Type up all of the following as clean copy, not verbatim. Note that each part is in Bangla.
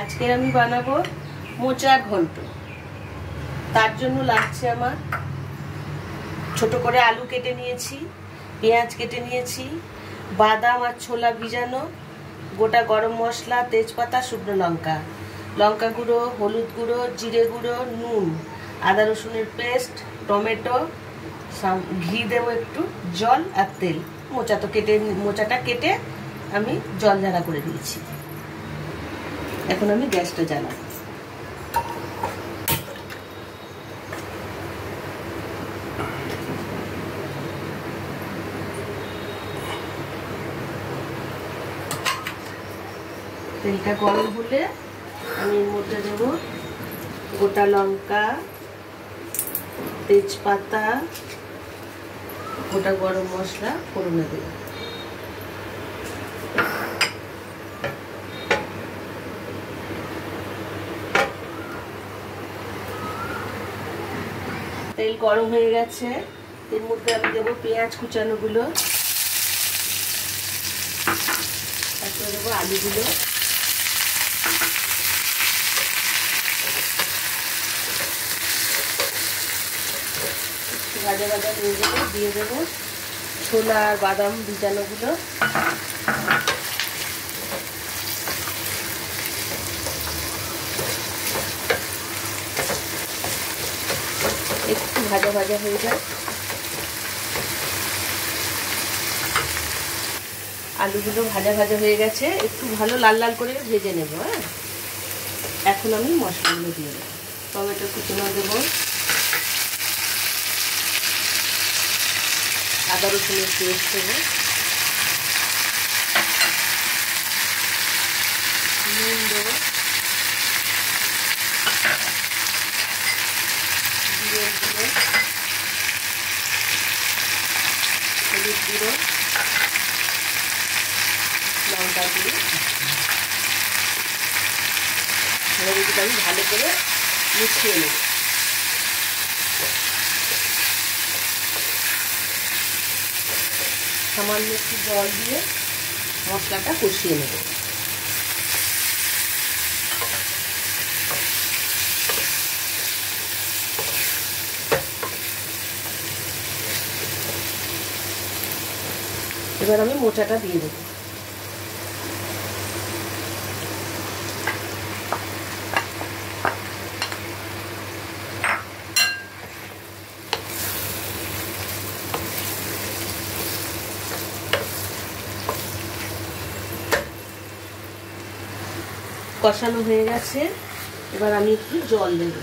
আজকে আমি বানাবো মোচার ঘন্ট। তার জন্য লাগছে আমার ছোট করে আলু কেটে নিয়েছি, পেঁয়াজ কেটে নিয়েছি, বাদাম আর ছোলা ভিজানো, গোটা গরম মশলা, তেজপাতা, শুকনো লঙ্কা, লঙ্কা গুঁড়ো, হলুদ গুঁড়ো, জিরে গুঁড়ো, নুন, আদা রসুনের পেস্ট, টমেটো, ঘি দেবো একটু, জল আর তেল। মোচাটা কেটে আমি জল ঝাড়া করে দিয়েছি। এখন আমি গ্যাসটা জ্বালাবো। তেলটা গরম হলে আমি এর মধ্যে দেব গোটা লঙ্কা, তেজপাতা, গোটা গরম মশলা ফোড়নে দেব। তেল গরম হয়ে গেছে, এর মধ্যে আমি দেবো পেঁয়াজ কুচানোগুলো, তারপরে দেবো আলুগুলো, ভাজা ভাজা হয়ে গেলে দিয়ে দেবো ছোলা আর বাদাম ভিজানোগুলো, একটু ভাজা ভাজা হয়ে যায়। আলুগুলো ভাজা ভাজা হয়ে গেছে, একটু ভালো লাল লাল করে ভেজে নেব। হ্যাঁ, এখন আমি মশলাগুলো দিয়ে দেবো। টমেটো কুচনো দেবো, আদা রসুনের পেস্ট দেবো, নুন দেবো, জিরে গুঁড়ো, হলুদ গুঁড়ো, লঙ্কা গুঁড়ো, এগুলো আমি ভালো করে মিশিয়ে নেব। সামান্য একটু জল দিয়ে মশলাটা কষিয়ে নেব। এবার আমি মোচাটা দিয়ে দেব। কষানো হয়ে গেছে, এবার আমি একটু জল দেব।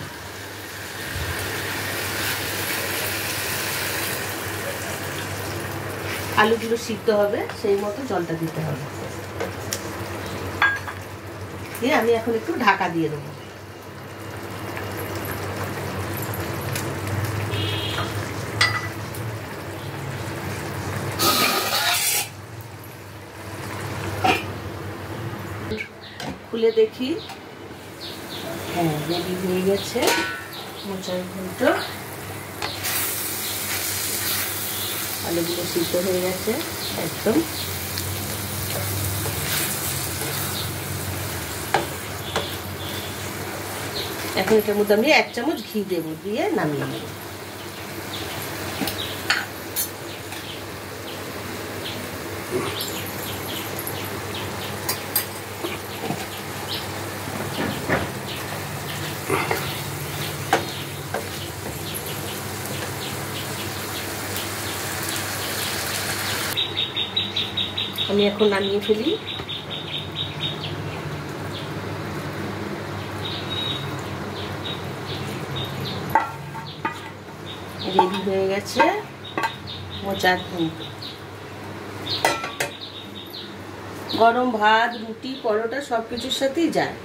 আলুগুলো সিদ্ধ হবে সেই মতো জলটা দিতে হবে। দিয়ে আমি এখন একটু ঢাকা দিয়ে দেবো। খুলে দেখি, হ্যাঁ রেডি হয়ে গেছে মোচার ঘন্ট। আলুগুলো সিদ্ধ হয়ে গেছে একদম। এখন এটার মধ্যে আমি 1 চামচ ঘি দেব, দিয়ে নামিয়ে নেব। আমি এখন নামিয়ে ফেলি। রেডি হয়ে গেছে মোচার ঘন্ট। গরম ভাত, রুটি, পরোটা সবকিছুর সাথেই যায়।